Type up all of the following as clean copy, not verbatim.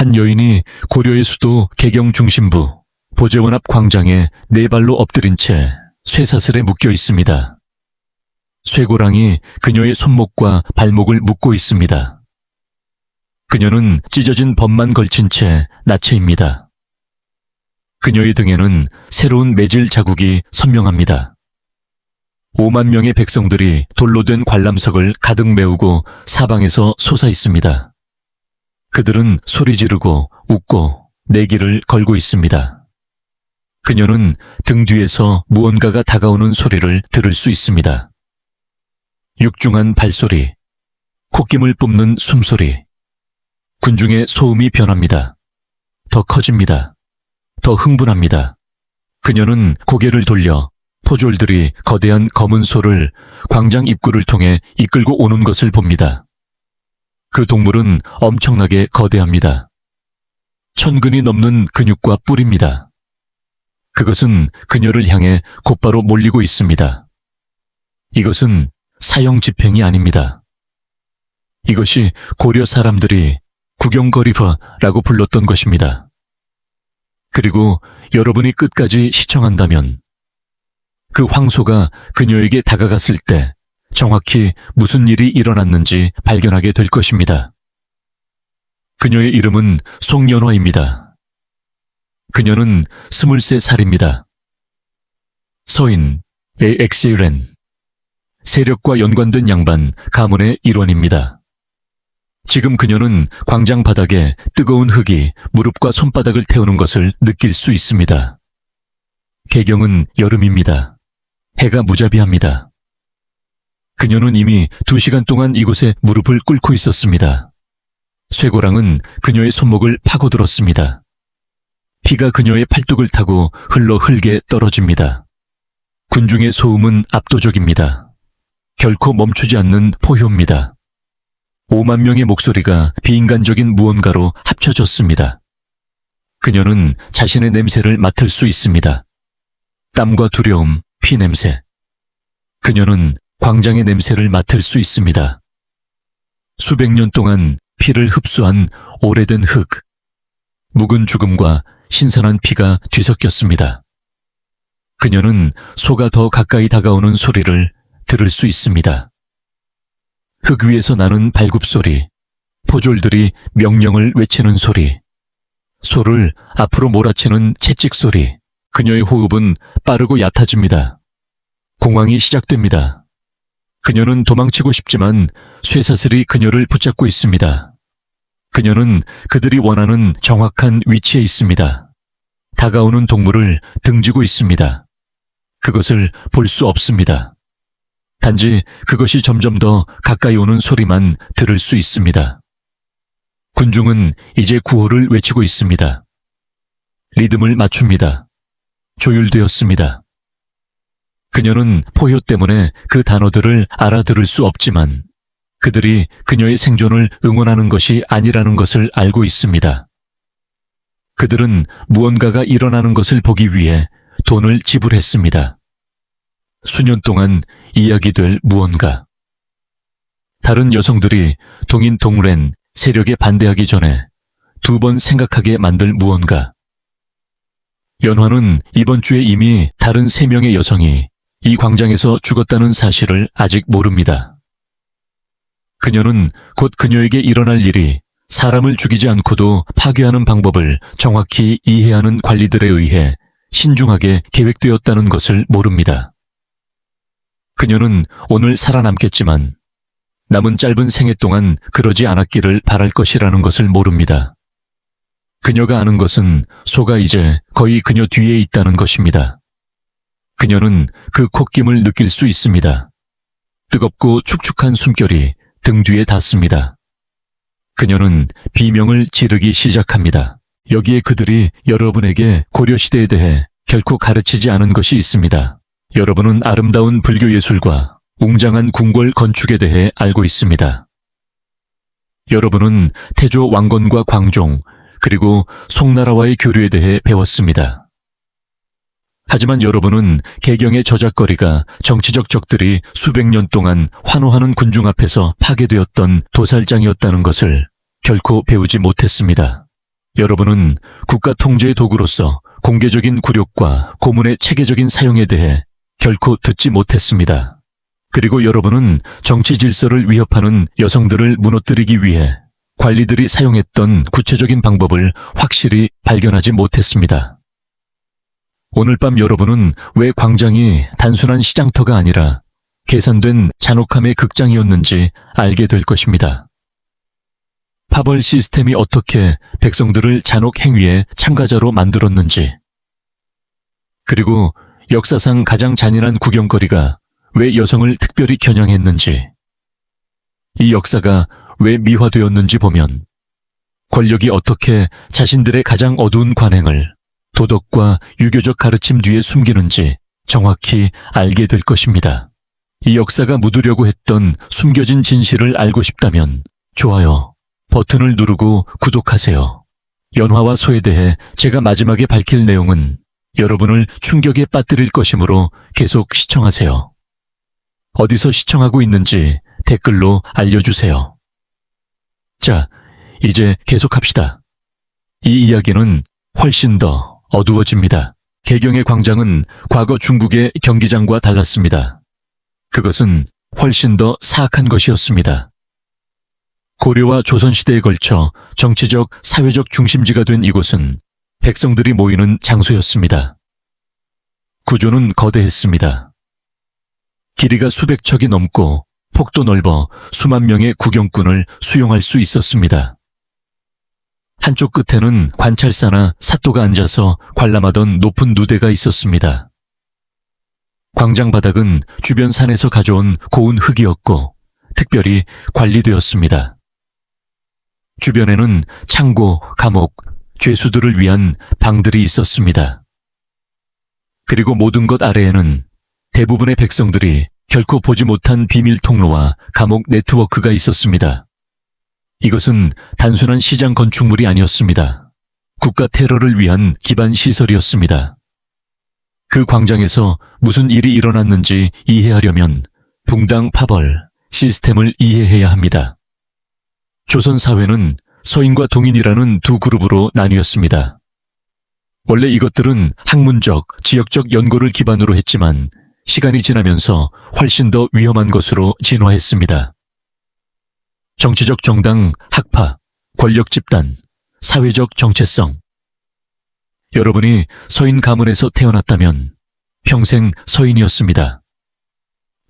한 여인이 고려의 수도 개경 중심부 보재원 앞 광장에 네 발로 엎드린 채 쇠사슬에 묶여 있습니다. 쇠고랑이 그녀의 손목과 발목을 묶고 있습니다. 그녀는 찢어진 법만 걸친 채 나체입니다. 그녀의 등에는 새로운 매질 자국이 선명합니다. 5만 명의 백성들이 돌로 된 관람석을 가득 메우고 사방에서 솟아 있습니다. 그들은 소리 지르고 웃고 내기를 걸고 있습니다. 그녀는 등 뒤에서 무언가가 다가오는 소리를 들을 수 있습니다. 육중한 발소리, 콧김을 뿜는 숨소리. 군중의 소음이 변합니다. 더 커집니다. 더 흥분합니다. 그녀는 고개를 돌려 포졸들이 거대한 검은 소를 광장 입구를 통해 이끌고 오는 것을 봅니다. 그 동물은 엄청나게 거대합니다. 1000근이 넘는 근육과 뿔입니다. 그것은 그녀를 향해 곧바로 몰리고 있습니다. 이것은 사형 집행이 아닙니다. 이것이 고려 사람들이 구경거리파라고 불렀던 것입니다. 그리고 여러분이 끝까지 시청한다면 그 황소가 그녀에게 다가갔을 때 정확히 무슨 일이 일어났는지 발견하게 될 것입니다. 그녀의 이름은 송연화입니다. 그녀는 23살입니다. 서인, 엑세이렌, 세력과 연관된 양반 가문의 일원입니다. 지금 그녀는 광장 바닥에 뜨거운 흙이 무릎과 손바닥을 태우는 것을 느낄 수 있습니다. 개경은 여름입니다. 해가 무자비합니다. 그녀는 이미 2시간 동안 이곳에 무릎을 꿇고 있었습니다. 쇠고랑은 그녀의 손목을 파고들었습니다. 피가 그녀의 팔뚝을 타고 흘러 흙에 떨어집니다. 군중의 소음은 압도적입니다. 결코 멈추지 않는 포효입니다. 5만 명의 목소리가 비인간적인 무언가로 합쳐졌습니다. 그녀는 자신의 냄새를 맡을 수 있습니다. 땀과 두려움, 피 냄새. 그녀는 광장의 냄새를 맡을 수 있습니다. 수백 년 동안 피를 흡수한 오래된 흙, 묵은 죽음과 신선한 피가 뒤섞였습니다. 그녀는 소가 더 가까이 다가오는 소리를 들을 수 있습니다. 흙 위에서 나는 발굽소리, 포졸들이 명령을 외치는 소리, 소를 앞으로 몰아치는 채찍소리. 그녀의 호흡은 빠르고 얕아집니다. 공황이 시작됩니다. 그녀는 도망치고 싶지만 쇠사슬이 그녀를 붙잡고 있습니다. 그녀는 그들이 원하는 정확한 위치에 있습니다. 다가오는 동물을 등지고 있습니다. 그것을 볼 수 없습니다. 단지 그것이 점점 더 가까이 오는 소리만 들을 수 있습니다. 군중은 이제 구호를 외치고 있습니다. 리듬을 맞춥니다. 조율되었습니다. 그녀는 포효 때문에 그 단어들을 알아들을 수 없지만 그들이 그녀의 생존을 응원하는 것이 아니라는 것을 알고 있습니다. 그들은 무언가가 일어나는 것을 보기 위해 돈을 지불했습니다. 수년 동안 이야기될 무언가. 다른 여성들이 동인 동렌 세력에 반대하기 전에 2번 생각하게 만들 무언가. 연화는 이번 주에 이미 다른 3명의 여성이 이 광장에서 죽었다는 사실을 아직 모릅니다. 그녀는 곧 그녀에게 일어날 일이 사람을 죽이지 않고도 파괴하는 방법을 정확히 이해하는 관리들에 의해 신중하게 계획되었다는 것을 모릅니다. 그녀는 오늘 살아남겠지만 남은 짧은 생애 동안 그러지 않았기를 바랄 것이라는 것을 모릅니다. 그녀가 아는 것은 소가 이제 거의 그녀 뒤에 있다는 것입니다. 그녀는 그 콧김을 느낄 수 있습니다. 뜨겁고 축축한 숨결이 등 뒤에 닿습니다. 그녀는 비명을 지르기 시작합니다. 여기에 그들이 여러분에게 고려시대에 대해 결코 가르치지 않은 것이 있습니다. 여러분은 아름다운 불교 예술과 웅장한 궁궐 건축에 대해 알고 있습니다. 여러분은 태조 왕건과 광종, 그리고 송나라와의 교류에 대해 배웠습니다. 하지만 여러분은 개경의 저작거리가 정치적 적들이 수백 년 동안 환호하는 군중 앞에서 파괴되었던 도살장이었다는 것을 결코 배우지 못했습니다. 여러분은 국가 통제의 도구로서 공개적인 굴욕과 고문의 체계적인 사용에 대해 결코 듣지 못했습니다. 그리고 여러분은 정치 질서를 위협하는 여성들을 무너뜨리기 위해 관리들이 사용했던 구체적인 방법을 확실히 발견하지 못했습니다. 오늘 밤 여러분은 왜 광장이 단순한 시장터가 아니라 계산된 잔혹함의 극장이었는지 알게 될 것입니다. 파벌 시스템이 어떻게 백성들을 잔혹 행위의 참가자로 만들었는지, 그리고 역사상 가장 잔인한 구경거리가 왜 여성을 특별히 겨냥했는지, 이 역사가 왜 미화되었는지 보면 권력이 어떻게 자신들의 가장 어두운 관행을 도덕과 유교적 가르침 뒤에 숨기는지 정확히 알게 될 것입니다. 이 역사가 묻으려고 했던 숨겨진 진실을 알고 싶다면 좋아요 버튼을 누르고 구독하세요. 연화와 소에 대해 제가 마지막에 밝힐 내용은 여러분을 충격에 빠뜨릴 것이므로 계속 시청하세요. 어디서 시청하고 있는지 댓글로 알려주세요. 자, 이제 계속합시다. 이 이야기는 훨씬 더 어두워집니다. 개경의 광장은 과거 중국의 경기장과 달랐습니다. 그것은 훨씬 더 사악한 것이었습니다. 고려와 조선시대에 걸쳐 정치적, 사회적 중심지가 된 이곳은 백성들이 모이는 장소였습니다. 구조는 거대했습니다. 길이가 수백 척이 넘고 폭도 넓어 수만 명의 구경꾼을 수용할 수 있었습니다. 한쪽 끝에는 관찰사나 사또가 앉아서 관람하던 높은 누대가 있었습니다. 광장 바닥은 주변 산에서 가져온 고운 흙이었고 특별히 관리되었습니다. 주변에는 창고, 감옥, 죄수들을 위한 방들이 있었습니다. 그리고 모든 것 아래에는 대부분의 백성들이 결코 보지 못한 비밀 통로와 감옥 네트워크가 있었습니다. 이것은 단순한 시장 건축물이 아니었습니다. 국가 테러를 위한 기반 시설이었습니다. 그 광장에서 무슨 일이 일어났는지 이해하려면 붕당 파벌 시스템을 이해해야 합니다. 조선 사회는 서인과 동인이라는 두 그룹으로 나뉘었습니다. 원래 이것들은 학문적, 지역적 연고를 기반으로 했지만 시간이 지나면서 훨씬 더 위험한 것으로 진화했습니다. 정치적 정당, 학파, 권력 집단, 사회적 정체성. 여러분이 서인 가문에서 태어났다면 평생 서인이었습니다.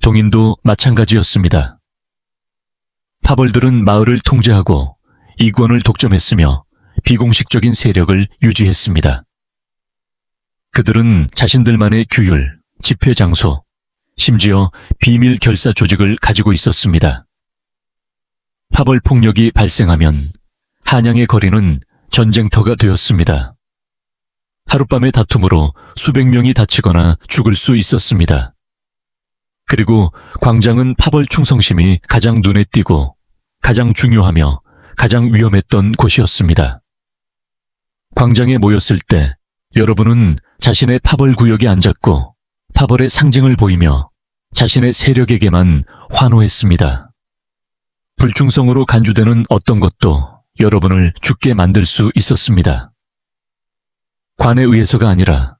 동인도 마찬가지였습니다. 파벌들은 마을을 통제하고 이권을 독점했으며 비공식적인 세력을 유지했습니다. 그들은 자신들만의 규율, 집회 장소, 심지어 비밀 결사 조직을 가지고 있었습니다. 파벌 폭력이 발생하면 한양의 거리는 전쟁터가 되었습니다. 하룻밤의 다툼으로 수백 명이 다치거나 죽을 수 있었습니다. 그리고 광장은 파벌 충성심이 가장 눈에 띄고 가장 중요하며 가장 위험했던 곳이었습니다. 광장에 모였을 때 여러분은 자신의 파벌 구역에 앉았고 파벌의 상징을 보이며 자신의 세력에게만 환호했습니다. 불충성으로 간주되는 어떤 것도 여러분을 죽게 만들 수 있었습니다. 관에 의해서가 아니라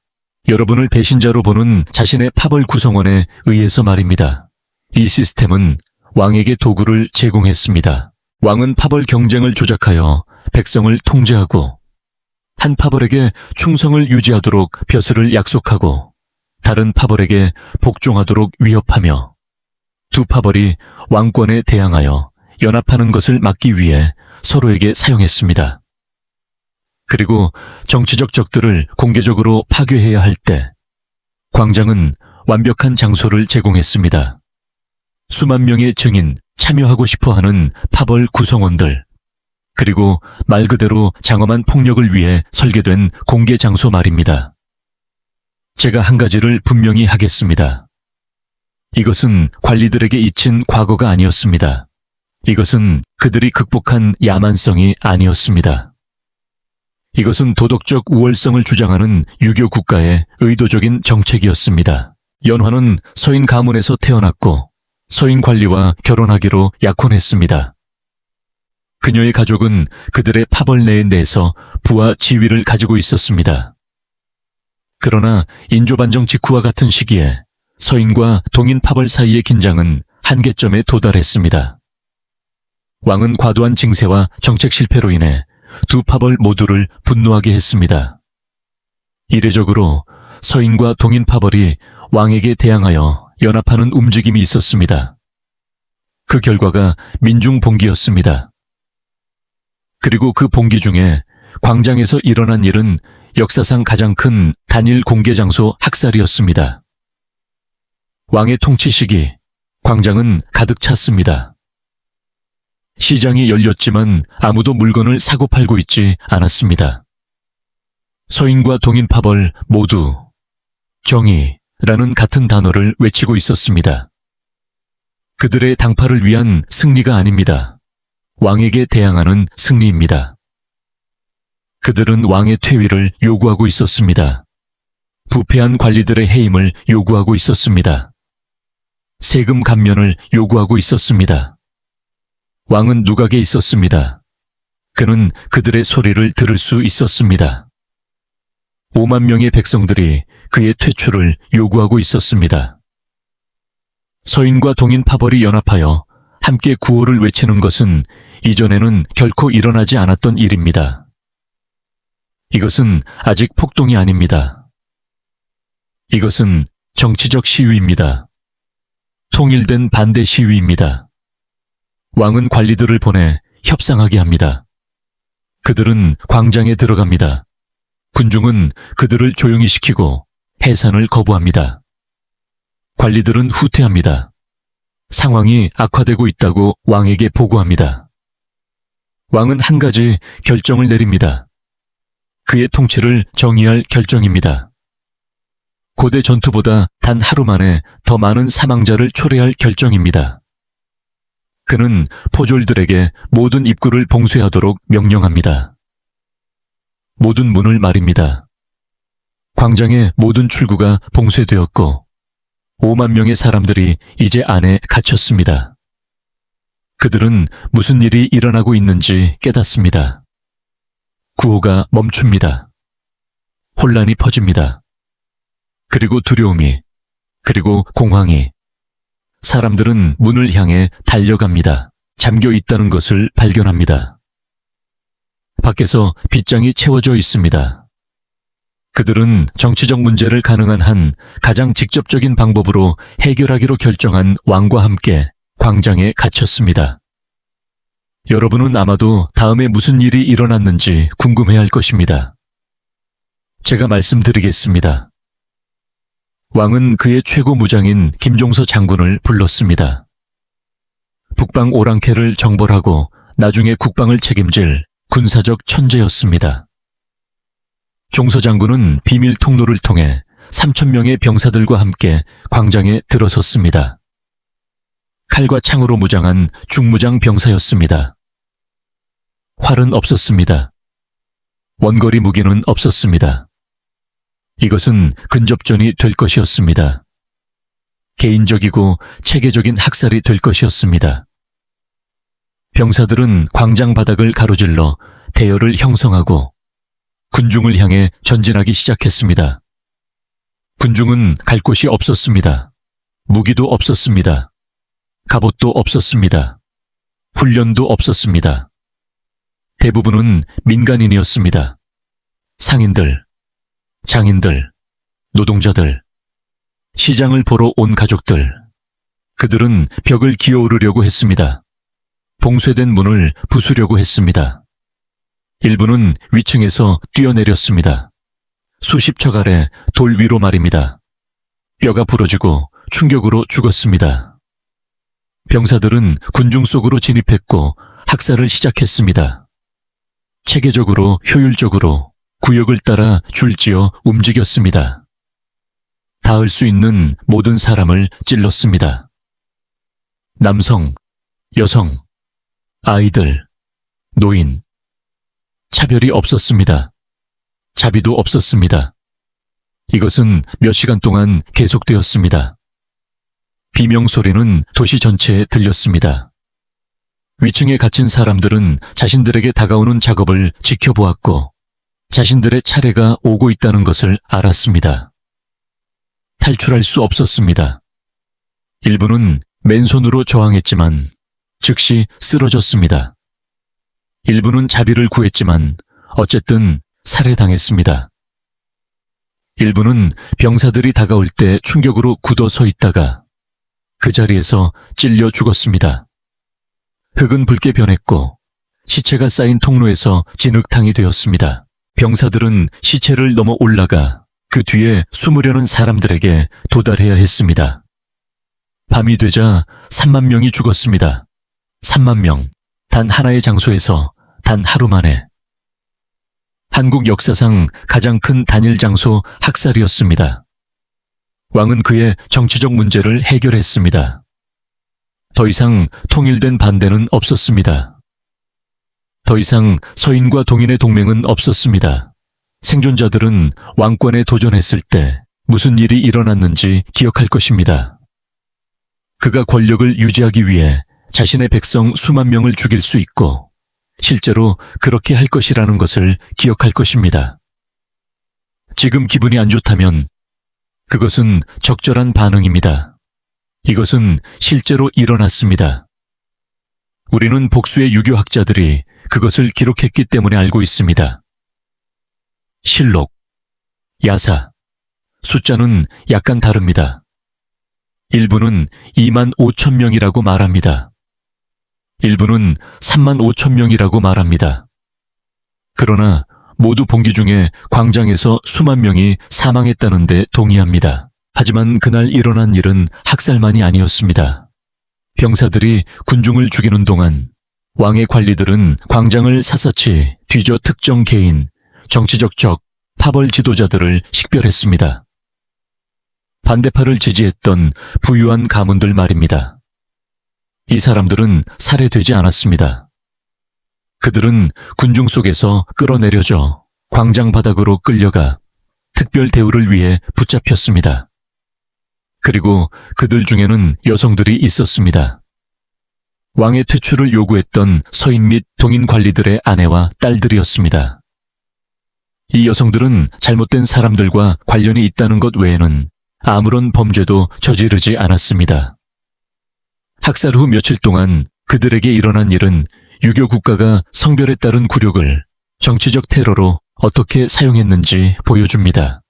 여러분을 배신자로 보는 자신의 파벌 구성원에 의해서 말입니다. 이 시스템은 왕에게 도구를 제공했습니다. 왕은 파벌 경쟁을 조작하여 백성을 통제하고 한 파벌에게 충성을 유지하도록 벼슬을 약속하고 다른 파벌에게 복종하도록 위협하며 두 파벌이 왕권에 대항하여 연합하는 것을 막기 위해 서로에게 사용했습니다. 그리고 정치적 적들을 공개적으로 파괴해야 할 때 광장은 완벽한 장소를 제공했습니다. 수만 명의 증인, 참여하고 싶어하는 파벌 구성원들, 그리고 말 그대로 장엄한 폭력을 위해 설계된 공개 장소 말입니다. 제가 한 가지를 분명히 하겠습니다. 이것은 관리들에게 잊힌 과거가 아니었습니다. 이것은 그들이 극복한 야만성이 아니었습니다. 이것은 도덕적 우월성을 주장하는 유교 국가의 의도적인 정책이었습니다. 연화는 서인 가문에서 태어났고 서인 관리와 결혼하기로 약혼했습니다. 그녀의 가족은 그들의 파벌 내에서 부와 지위를 가지고 있었습니다. 그러나 인조반정 직후와 같은 시기에 서인과 동인 파벌 사이의 긴장은 한계점에 도달했습니다. 왕은 과도한 징세와 정책 실패로 인해 두 파벌 모두를 분노하게 했습니다. 이례적으로 서인과 동인 파벌이 왕에게 대항하여 연합하는 움직임이 있었습니다. 그 결과가 민중봉기였습니다. 그리고 그 봉기 중에 광장에서 일어난 일은 역사상 가장 큰 단일 공개 장소 학살이었습니다. 왕의 통치 시기, 광장은 가득 찼습니다. 시장이 열렸지만 아무도 물건을 사고 팔고 있지 않았습니다. 서인과 동인 파벌 모두 정의라는 같은 단어를 외치고 있었습니다. 그들의 당파를 위한 승리가 아닙니다. 왕에게 대항하는 승리입니다. 그들은 왕의 퇴위를 요구하고 있었습니다. 부패한 관리들의 해임을 요구하고 있었습니다. 세금 감면을 요구하고 있었습니다. 왕은 누각에 있었습니다. 그는 그들의 소리를 들을 수 있었습니다. 5만 명의 백성들이 그의 퇴출을 요구하고 있었습니다. 서인과 동인 파벌이 연합하여 함께 구호를 외치는 것은 이전에는 결코 일어나지 않았던 일입니다. 이것은 아직 폭동이 아닙니다. 이것은 정치적 시위입니다. 통일된 반대 시위입니다. 왕은 관리들을 보내 협상하게 합니다. 그들은 광장에 들어갑니다. 군중은 그들을 조용히 시키고 해산을 거부합니다. 관리들은 후퇴합니다. 상황이 악화되고 있다고 왕에게 보고합니다. 왕은 한 가지 결정을 내립니다. 그의 통치를 정의할 결정입니다. 고대 전투보다 단 하루 만에 더 많은 사망자를 초래할 결정입니다. 그는 포졸들에게 모든 입구를 봉쇄하도록 명령합니다. 모든 문을 말입니다. 광장의 모든 출구가 봉쇄되었고 5만 명의 사람들이 이제 안에 갇혔습니다. 그들은 무슨 일이 일어나고 있는지 깨닫습니다. 구호가 멈춥니다. 혼란이 퍼집니다. 그리고 두려움이, 그리고 공황이. 사람들은 문을 향해 달려갑니다. 잠겨 있다는 것을 발견합니다. 밖에서 빗장이 채워져 있습니다. 그들은 정치적 문제를 가능한 한 가장 직접적인 방법으로 해결하기로 결정한 왕과 함께 광장에 갇혔습니다. 여러분은 아마도 다음에 무슨 일이 일어났는지 궁금해할 것입니다. 제가 말씀드리겠습니다. 왕은 그의 최고 무장인 김종서 장군을 불렀습니다. 북방 오랑캐를 정벌하고 나중에 국방을 책임질 군사적 천재였습니다. 종서 장군은 비밀 통로를 통해 3,000명의 병사들과 함께 광장에 들어섰습니다. 칼과 창으로 무장한 중무장 병사였습니다. 활은 없었습니다. 원거리 무기는 없었습니다. 이것은 근접전이 될 것이었습니다. 개인적이고 체계적인 학살이 될 것이었습니다. 병사들은 광장 바닥을 가로질러 대열을 형성하고 군중을 향해 전진하기 시작했습니다. 군중은 갈 곳이 없었습니다. 무기도 없었습니다. 갑옷도 없었습니다. 훈련도 없었습니다. 대부분은 민간인이었습니다. 상인들, 장인들, 노동자들, 시장을 보러 온 가족들. 그들은 벽을 기어오르려고 했습니다. 봉쇄된 문을 부수려고 했습니다. 일부는 위층에서 뛰어내렸습니다. 수십 척 아래 돌 위로 말입니다. 뼈가 부러지고 충격으로 죽었습니다. 병사들은 군중 속으로 진입했고 학살을 시작했습니다. 체계적으로 효율적으로 구역을 따라 줄지어 움직였습니다. 닿을 수 있는 모든 사람을 찔렀습니다. 남성, 여성, 아이들, 노인. 차별이 없었습니다. 자비도 없었습니다. 이것은 몇 시간 동안 계속되었습니다. 비명소리는 도시 전체에 들렸습니다. 위층에 갇힌 사람들은 자신들에게 다가오는 작업을 지켜보았고 자신들의 차례가 오고 있다는 것을 알았습니다. 탈출할 수 없었습니다. 일부는 맨손으로 저항했지만 즉시 쓰러졌습니다. 일부는 자비를 구했지만 어쨌든 살해당했습니다. 일부는 병사들이 다가올 때 충격으로 굳어 서 있다가 그 자리에서 찔려 죽었습니다. 흙은 붉게 변했고 시체가 쌓인 통로에서 진흙탕이 되었습니다. 병사들은 시체를 넘어 올라가 그 뒤에 숨으려는 사람들에게 도달해야 했습니다. 밤이 되자 3만 명이 죽었습니다. 3만 명, 단 하나의 장소에서 단 하루 만에. 한국 역사상 가장 큰 단일 장소 학살이었습니다. 왕은 그의 정치적 문제를 해결했습니다. 더 이상 통일된 반대는 없었습니다. 더 이상 서인과 동인의 동맹은 없었습니다. 생존자들은 왕권에 도전했을 때 무슨 일이 일어났는지 기억할 것입니다. 그가 권력을 유지하기 위해 자신의 백성 수만 명을 죽일 수 있고 실제로 그렇게 할 것이라는 것을 기억할 것입니다. 지금 기분이 안 좋다면 그것은 적절한 반응입니다. 이것은 실제로 일어났습니다. 우리는 복수의 유교학자들이 그것을 기록했기 때문에 알고 있습니다. 실록, 야사, 숫자는 약간 다릅니다. 일부는 2만 5천 명이라고 말합니다. 일부는 3만 5천 명이라고 말합니다. 그러나 모두 봉기 중에 광장에서 수만 명이 사망했다는데 동의합니다. 하지만 그날 일어난 일은 학살만이 아니었습니다. 병사들이 군중을 죽이는 동안 왕의 관리들은 광장을 샅샅이 뒤져 특정 개인, 정치적 적, 파벌 지도자들을 식별했습니다. 반대파를 지지했던 부유한 가문들 말입니다. 이 사람들은 살해되지 않았습니다. 그들은 군중 속에서 끌어내려져 광장 바닥으로 끌려가 특별 대우를 위해 붙잡혔습니다. 그리고 그들 중에는 여성들이 있었습니다. 왕의 퇴출을 요구했던 서인 및 동인 관리들의 아내와 딸들이었습니다. 이 여성들은 잘못된 사람들과 관련이 있다는 것 외에는 아무런 범죄도 저지르지 않았습니다. 학살 후 며칠 동안 그들에게 일어난 일은 유교 국가가 성별에 따른 굴욕을 정치적 테러로 어떻게 사용했는지 보여줍니다.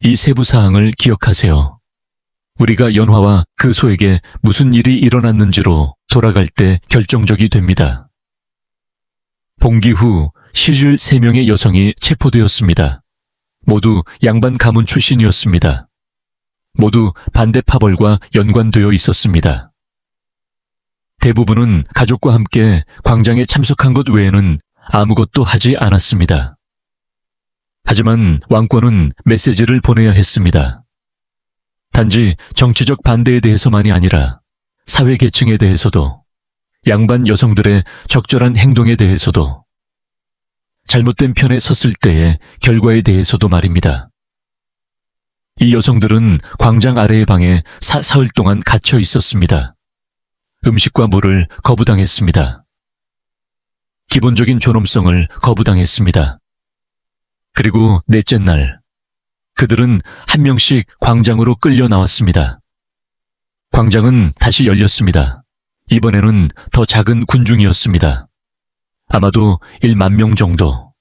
이 세부 사항을 기억하세요. 우리가 연화와 그 소에게 무슨 일이 일어났는지로 돌아갈 때 결정적이 됩니다. 봉기 후 시줄 3명의 여성이 체포되었습니다. 모두 양반 가문 출신이었습니다. 모두 반대 파벌과 연관되어 있었습니다. 대부분은 가족과 함께 광장에 참석한 것 외에는 아무것도 하지 않았습니다. 하지만 왕권은 메시지를 보내야 했습니다. 단지 정치적 반대에 대해서만이 아니라 사회 계층에 대해서도, 양반 여성들의 적절한 행동에 대해서도, 잘못된 편에 섰을 때의 결과에 대해서도 말입니다. 이 여성들은 광장 아래의 방에 사흘 동안 갇혀 있었습니다. 음식과 물을 거부당했습니다. 기본적인 존엄성을 거부당했습니다. 그리고 넷째 날, 그들은 한 명씩 광장으로 끌려 나왔습니다. 광장은 다시 열렸습니다. 이번에는 더 작은 군중이었습니다. 아마도 1만 명 정도.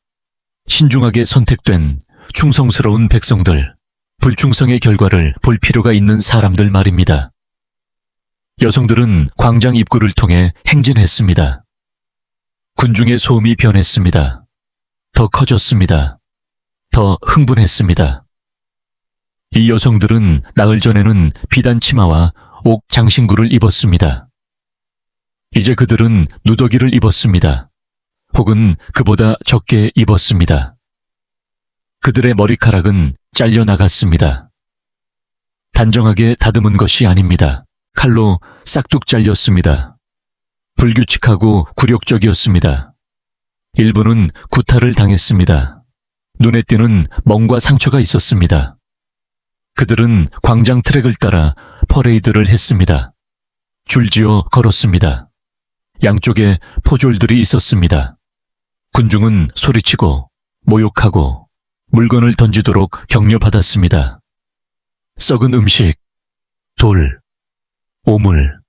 신중하게 선택된 충성스러운 백성들, 불충성의 결과를 볼 필요가 있는 사람들 말입니다. 여성들은 광장 입구를 통해 행진했습니다. 군중의 소음이 변했습니다. 더 커졌습니다. 더 흥분했습니다. 이 여성들은 나흘 전에는 비단 치마와 옥 장신구를 입었습니다. 이제 그들은 누더기를 입었습니다. 혹은 그보다 적게 입었습니다. 그들의 머리카락은 잘려나갔습니다. 단정하게 다듬은 것이 아닙니다. 칼로 싹둑 잘렸습니다. 불규칙하고 굴욕적이었습니다. 일부는 구타를 당했습니다. 눈에 띄는 멍과 상처가 있었습니다. 그들은 광장 트랙을 따라 퍼레이드를 했습니다. 줄지어 걸었습니다. 양쪽에 포졸들이 있었습니다. 군중은 소리치고 모욕하고 물건을 던지도록 격려받았습니다. 썩은 음식, 돌, 오물.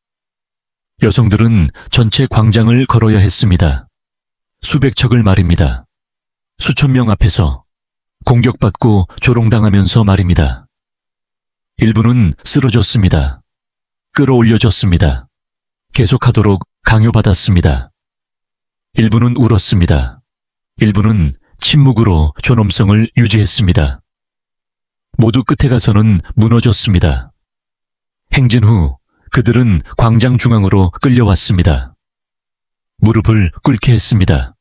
여성들은 전체 광장을 걸어야 했습니다. 수백 척을 말입니다. 수천 명 앞에서 공격받고 조롱당하면서 말입니다. 일부는 쓰러졌습니다. 끌어올려졌습니다. 계속하도록 강요받았습니다. 일부는 울었습니다. 일부는 침묵으로 존엄성을 유지했습니다. 모두 끝에 가서는 무너졌습니다. 행진 후 그들은 광장 중앙으로 끌려왔습니다. 무릎을 꿇게 했습니다.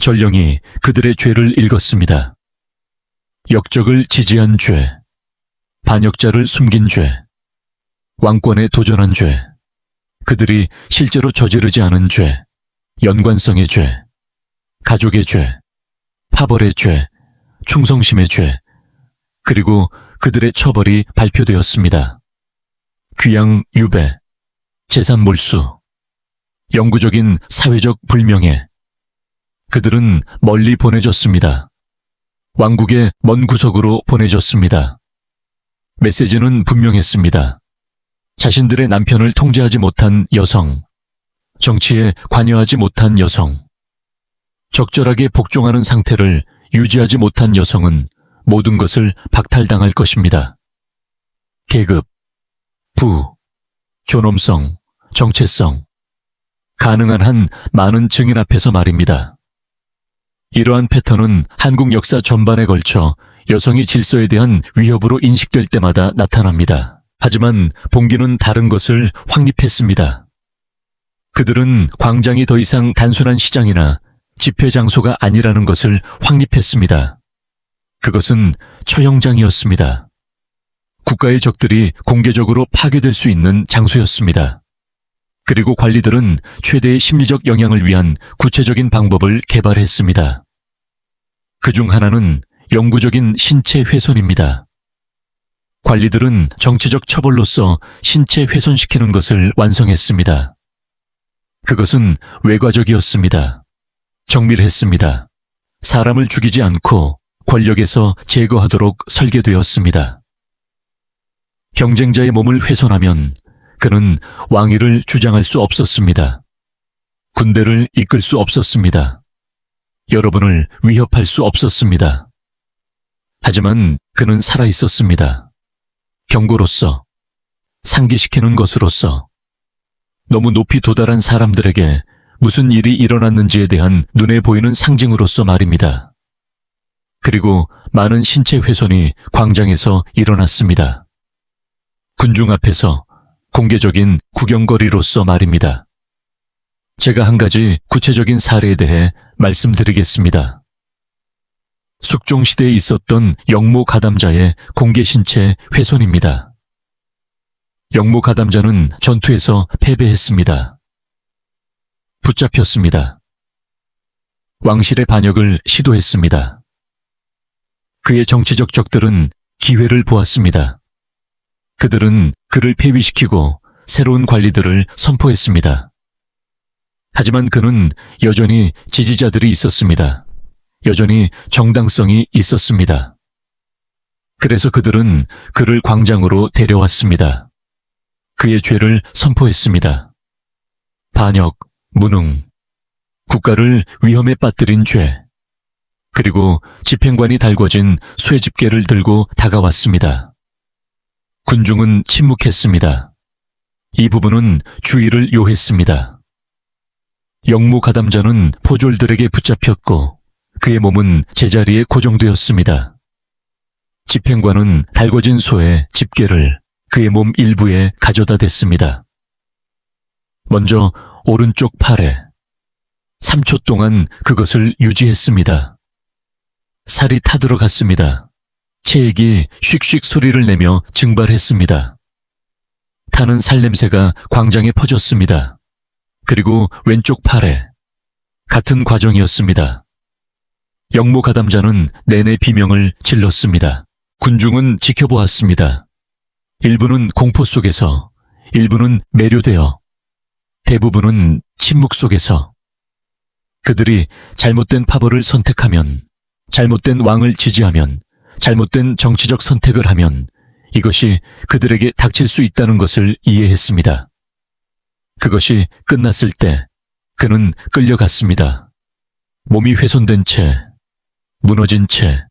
전령이 그들의 죄를 읽었습니다. 역적을 지지한 죄, 반역자를 숨긴 죄, 왕권에 도전한 죄, 그들이 실제로 저지르지 않은 죄, 연관성의 죄, 가족의 죄, 파벌의 죄, 충성심의 죄, 그리고 그들의 처벌이 발표되었습니다. 귀양 유배, 재산 몰수, 영구적인 사회적 불명예. 그들은 멀리 보내졌습니다. 왕국의 먼 구석으로 보내졌습니다. 메시지는 분명했습니다. 자신들의 남편을 통제하지 못한 여성, 정치에 관여하지 못한 여성, 적절하게 복종하는 상태를 유지하지 못한 여성은 모든 것을 박탈당할 것입니다. 계급, 부, 존엄성, 정체성, 가능한 한 많은 증인 앞에서 말입니다. 이러한 패턴은 한국 역사 전반에 걸쳐 여성이 질서에 대한 위협으로 인식될 때마다 나타납니다. 하지만 봉기는 다른 것을 확립했습니다. 그들은 광장이 더 이상 단순한 시장이나 집회 장소가 아니라는 것을 확립했습니다. 그것은 처형장이었습니다. 국가의 적들이 공개적으로 파괴될 수 있는 장소였습니다. 그리고 관리들은 최대의 심리적 영향을 위한 구체적인 방법을 개발했습니다. 그중 하나는 영구적인 신체 훼손입니다. 관리들은 정치적 처벌로서 신체 훼손시키는 것을 완성했습니다. 그것은 외과적이었습니다. 정밀했습니다. 사람을 죽이지 않고 권력에서 제거하도록 설계되었습니다. 경쟁자의 몸을 훼손하면 그는 왕위를 주장할 수 없었습니다. 군대를 이끌 수 없었습니다. 여러분을 위협할 수 없었습니다. 하지만 그는 살아 있었습니다. 경고로서, 상기시키는 것으로서, 너무 높이 도달한 사람들에게 무슨 일이 일어났는지에 대한 눈에 보이는 상징으로서 말입니다. 그리고 많은 신체 훼손이 광장에서 일어났습니다. 군중 앞에서 공개적인 구경거리로서 말입니다. 제가 한 가지 구체적인 사례에 대해 말씀드리겠습니다. 숙종시대에 있었던 영모 가담자의 공개 신체 훼손입니다. 영모 가담자는 전투에서 패배했습니다. 붙잡혔습니다. 왕실의 반역을 시도했습니다. 그의 정치적 적들은 기회를 보았습니다. 그들은 그를 폐위시키고 새로운 관리들을 선포했습니다. 하지만 그는 여전히 지지자들이 있었습니다. 여전히 정당성이 있었습니다. 그래서 그들은 그를 광장으로 데려왔습니다. 그의 죄를 선포했습니다. 반역, 무능, 국가를 위험에 빠뜨린 죄, 그리고 집행관이 달궈진 쇠집게를 들고 다가왔습니다. 군중은 침묵했습니다. 이 부분은 주의를 요했습니다. 영모 가담자는 포졸들에게 붙잡혔고 그의 몸은 제자리에 고정되었습니다. 집행관은 달궈진 소의 집게를 그의 몸 일부에 가져다 댔습니다. 먼저 오른쪽 팔에 3초 동안 그것을 유지했습니다. 살이 타들어갔습니다. 체액이 슉슉 소리를 내며 증발했습니다. 타는 살냄새가 광장에 퍼졌습니다. 그리고 왼쪽 팔에 같은 과정이었습니다. 영모 가담자는 내내 비명을 질렀습니다. 군중은 지켜보았습니다. 일부는 공포 속에서, 일부는 매료되어, 대부분은 침묵 속에서. 그들이 잘못된 파벌을 선택하면 잘못된 왕을 지지하면, 잘못된 정치적 선택을 하면 이것이 그들에게 닥칠 수 있다는 것을 이해했습니다. 그것이 끝났을 때 그는 끌려갔습니다. 몸이 훼손된 채, 무너진 채.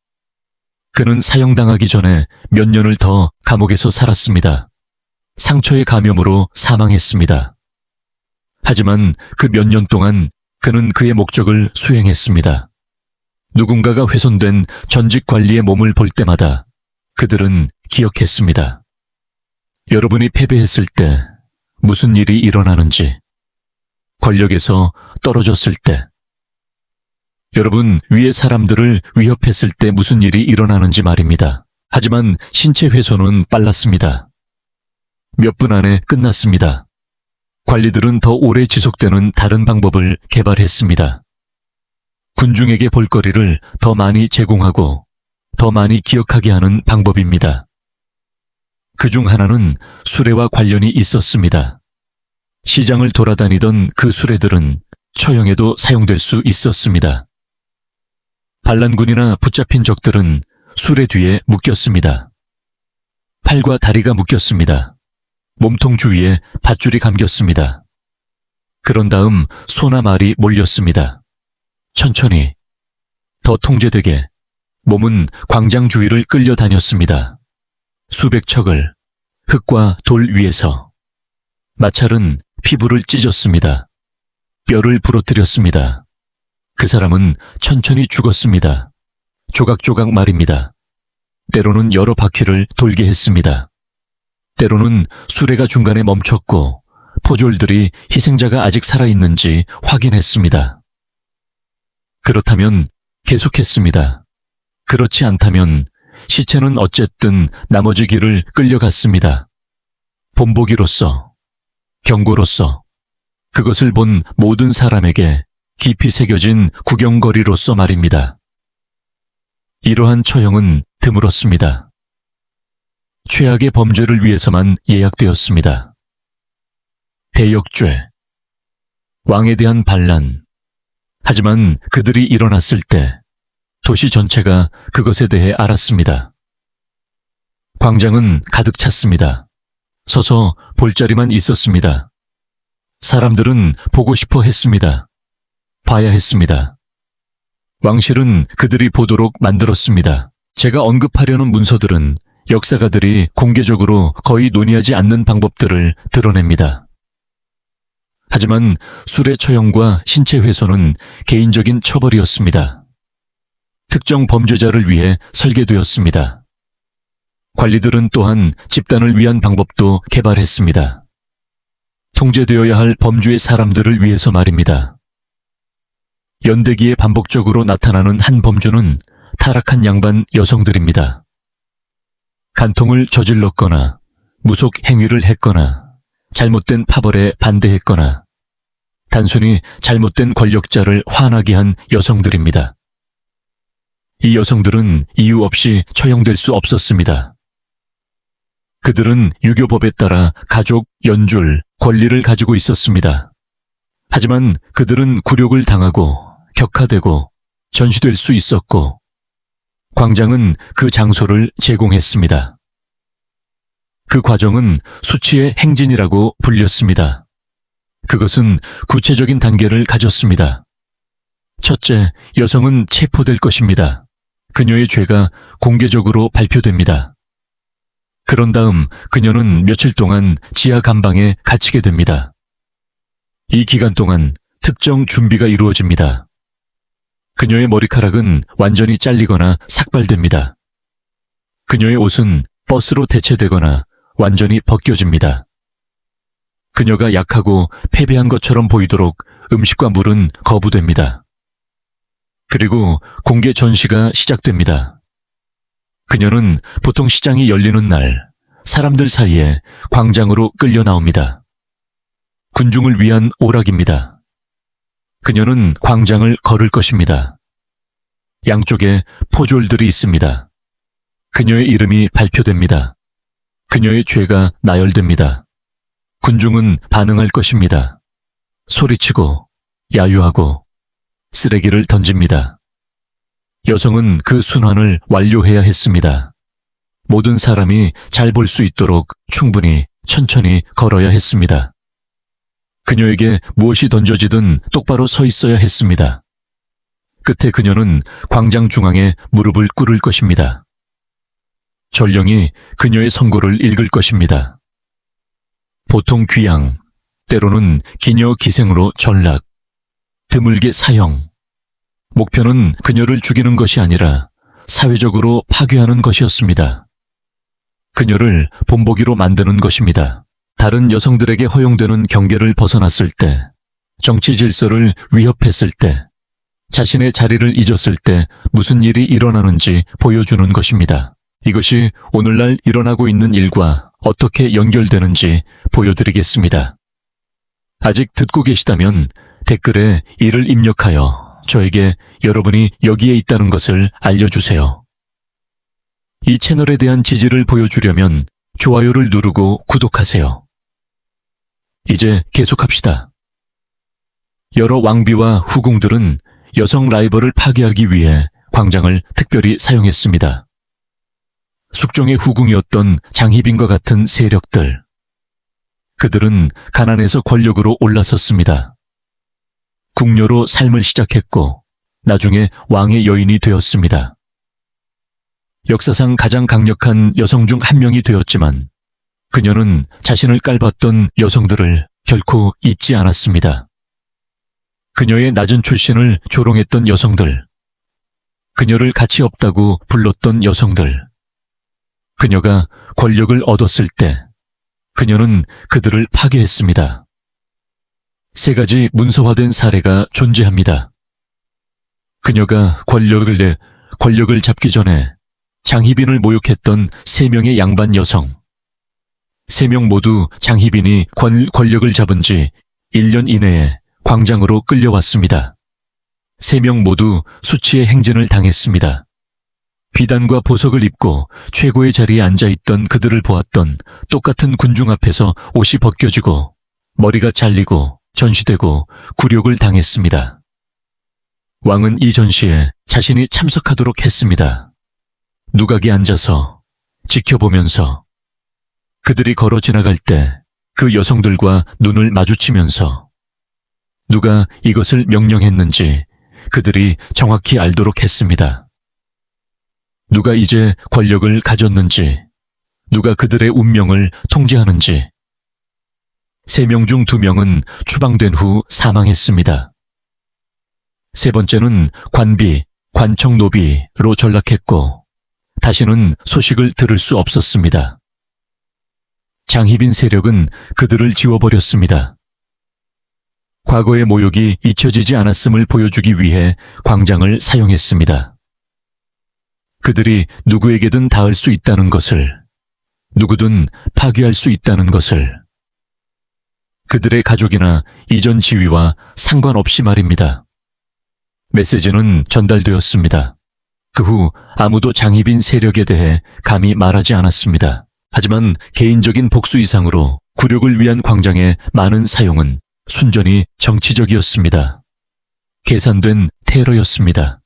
그는 사형당하기 전에 몇 년을 더 감옥에서 살았습니다. 상처의 감염으로 사망했습니다. 하지만 그 몇 년 동안 그는 그의 목적을 수행했습니다. 누군가가 훼손된 전직 관리의 몸을 볼 때마다 그들은 기억했습니다. 여러분이 패배했을 때 무슨 일이 일어나는지, 권력에서 떨어졌을 때, 여러분 위의 사람들을 위협했을 때 무슨 일이 일어나는지 말입니다. 하지만 신체 훼손은 빨랐습니다. 몇 분 안에 끝났습니다. 관리들은 더 오래 지속되는 다른 방법을 개발했습니다. 군중에게 볼거리를 더 많이 제공하고 더 많이 기억하게 하는 방법입니다. 그중 하나는 수레와 관련이 있었습니다. 시장을 돌아다니던 그 수레들은 처형에도 사용될 수 있었습니다. 반란군이나 붙잡힌 적들은 수레 뒤에 묶였습니다. 팔과 다리가 묶였습니다. 몸통 주위에 밧줄이 감겼습니다. 그런 다음 소나 말이 몰렸습니다. 천천히, 더 통제되게 몸은 광장 주위를 끌려다녔습니다. 수백 척을 흙과 돌 위에서. 마찰은 피부를 찢었습니다. 뼈를 부러뜨렸습니다. 그 사람은 천천히 죽었습니다. 조각조각 말입니다. 때로는 여러 바퀴를 돌게 했습니다. 때로는 수레가 중간에 멈췄고 포졸들이 희생자가 아직 살아있는지 확인했습니다. 그렇다면 계속했습니다. 그렇지 않다면 시체는 어쨌든 나머지 길을 끌려갔습니다. 본보기로서, 경고로서, 그것을 본 모든 사람에게 깊이 새겨진 구경거리로서 말입니다. 이러한 처형은 드물었습니다. 최악의 범죄를 위해서만 예약되었습니다. 대역죄, 왕에 대한 반란. 하지만 그들이 일어났을 때 도시 전체가 그것에 대해 알았습니다. 광장은 가득 찼습니다. 서서 볼 자리만 있었습니다. 사람들은 보고 싶어 했습니다. 봐야 했습니다. 왕실은 그들이 보도록 만들었습니다. 제가 언급하려는 문서들은 역사가들이 공개적으로 거의 논의하지 않는 방법들을 드러냅니다. 하지만 수레 처형과 신체 훼손은 개인적인 처벌이었습니다. 특정 범죄자를 위해 설계되었습니다. 관리들은 또한 집단을 위한 방법도 개발했습니다. 통제되어야 할 범주의 사람들을 위해서 말입니다. 연대기에 반복적으로 나타나는 한 범주는 타락한 양반 여성들입니다. 간통을 저질렀거나 무속 행위를 했거나 잘못된 파벌에 반대했거나 단순히 잘못된 권력자를 화나게 한 여성들입니다. 이 여성들은 이유 없이 처형될 수 없었습니다. 그들은 유교법에 따라 가족, 연줄, 권리를 가지고 있었습니다. 하지만 그들은 굴욕을 당하고 격하되고 전시될 수 있었고 광장은 그 장소를 제공했습니다. 그 과정은 수치의 행진이라고 불렸습니다. 그것은 구체적인 단계를 가졌습니다. 첫째, 여성은 체포될 것입니다. 그녀의 죄가 공개적으로 발표됩니다. 그런 다음 그녀는 며칠 동안 지하 감방에 갇히게 됩니다. 이 기간 동안 특정 준비가 이루어집니다. 그녀의 머리카락은 완전히 잘리거나 삭발됩니다. 그녀의 옷은 버스로 대체되거나 완전히 벗겨집니다. 그녀가 약하고 패배한 것처럼 보이도록 음식과 물은 거부됩니다. 그리고 공개 전시가 시작됩니다. 그녀는 보통 시장이 열리는 날 사람들 사이에 광장으로 끌려 나옵니다. 군중을 위한 오락입니다. 그녀는 광장을 걸을 것입니다. 양쪽에 포졸들이 있습니다. 그녀의 이름이 발표됩니다. 그녀의 죄가 나열됩니다. 군중은 반응할 것입니다. 소리치고 야유하고 쓰레기를 던집니다. 여성은 그 순환을 완료해야 했습니다. 모든 사람이 잘 볼 수 있도록 충분히 천천히 걸어야 했습니다. 그녀에게 무엇이 던져지든 똑바로 서 있어야 했습니다. 끝에 그녀는 광장 중앙에 무릎을 꿇을 것입니다. 전령이 그녀의 선고를 읽을 것입니다. 보통 귀양, 때로는 기녀 기생으로 전락, 드물게 사형. 목표는 그녀를 죽이는 것이 아니라 사회적으로 파괴하는 것이었습니다. 그녀를 본보기로 만드는 것입니다. 다른 여성들에게 허용되는 경계를 벗어났을 때, 정치 질서를 위협했을 때, 자신의 자리를 잊었을 때 무슨 일이 일어나는지 보여주는 것입니다. 이것이 오늘날 일어나고 있는 일과 어떻게 연결되는지 보여드리겠습니다. 아직 듣고 계시다면 댓글에 이를 입력하여 저에게 여러분이 여기에 있다는 것을 알려주세요. 이 채널에 대한 지지를 보여주려면 좋아요를 누르고 구독하세요. 이제 계속합시다. 여러 왕비와 후궁들은 여성 라이벌을 파괴하기 위해 광장을 특별히 사용했습니다. 숙종의 후궁이었던 장희빈과 같은 세력들. 그들은 가난에서 권력으로 올라섰습니다. 궁녀로 삶을 시작했고 나중에 왕의 여인이 되었습니다. 역사상 가장 강력한 여성 중 한 명이 되었지만 그녀는 자신을 깔봤던 여성들을 결코 잊지 않았습니다. 그녀의 낮은 출신을 조롱했던 여성들, 그녀를 가치 없다고 불렀던 여성들, 그녀가 권력을 얻었을 때 그녀는 그들을 파괴했습니다. 세 가지 문서화된 사례가 존재합니다. 그녀가 권력을 잡기 전에 장희빈을 모욕했던 3명의 양반 여성. 3명 모두 장희빈이 권력을 잡은 지 1년 이내에 광장으로 끌려왔습니다. 3명 모두 수치의 행진을 당했습니다. 비단과 보석을 입고 최고의 자리에 앉아있던 그들을 보았던 똑같은 군중 앞에서 옷이 벗겨지고 머리가 잘리고 전시되고 굴욕을 당했습니다. 왕은 이 전시에 자신이 참석하도록 했습니다. 누각에 앉아서 지켜보면서 그들이 걸어 지나갈 때 그 여성들과 눈을 마주치면서 누가 이것을 명령했는지 그들이 정확히 알도록 했습니다. 누가 이제 권력을 가졌는지, 누가 그들의 운명을 통제하는지. 3명 중 2명은 추방된 후 사망했습니다. 세 번째는 관비, 관청노비로 전락했고 다시는 소식을 들을 수 없었습니다. 장희빈 세력은 그들을 지워버렸습니다. 과거의 모욕이 잊혀지지 않았음을 보여주기 위해 광장을 사용했습니다. 그들이 누구에게든 닿을 수 있다는 것을, 누구든 파괴할 수 있다는 것을, 그들의 가족이나 이전 지위와 상관없이 말입니다. 메시지는 전달되었습니다. 그 후 아무도 장희빈 세력에 대해 감히 말하지 않았습니다. 하지만 개인적인 복수 이상으로 굴욕을 위한 광장의 많은 사용은 순전히 정치적이었습니다. 계산된 테러였습니다.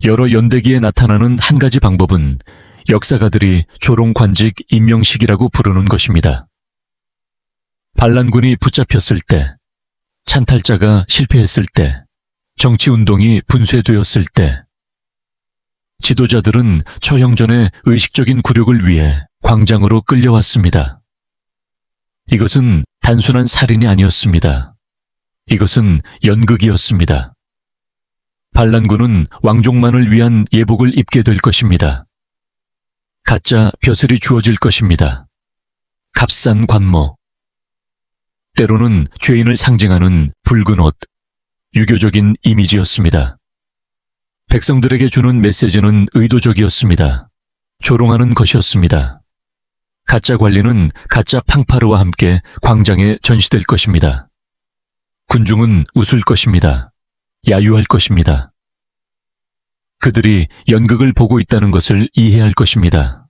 여러 연대기에 나타나는 한 가지 방법은 역사가들이 조롱관직 임명식이라고 부르는 것입니다. 반란군이 붙잡혔을 때, 찬탈자가 실패했을 때, 정치운동이 분쇄되었을 때, 지도자들은 처형전의 의식적인 굴욕을 위해 광장으로 끌려왔습니다. 이것은 단순한 살인이 아니었습니다. 이것은 연극이었습니다. 반란군은 왕족만을 위한 예복을 입게 될 것입니다. 가짜 벼슬이 주어질 것입니다. 값싼 관모. 때로는 죄인을 상징하는 붉은 옷, 유교적인 이미지였습니다. 백성들에게 주는 메시지는 의도적이었습니다. 조롱하는 것이었습니다. 가짜 관리는 가짜 팡파르와 함께 광장에 전시될 것입니다. 군중은 웃을 것입니다. 야유할 것입니다. 그들이 연극을 보고 있다는 것을 이해할 것입니다.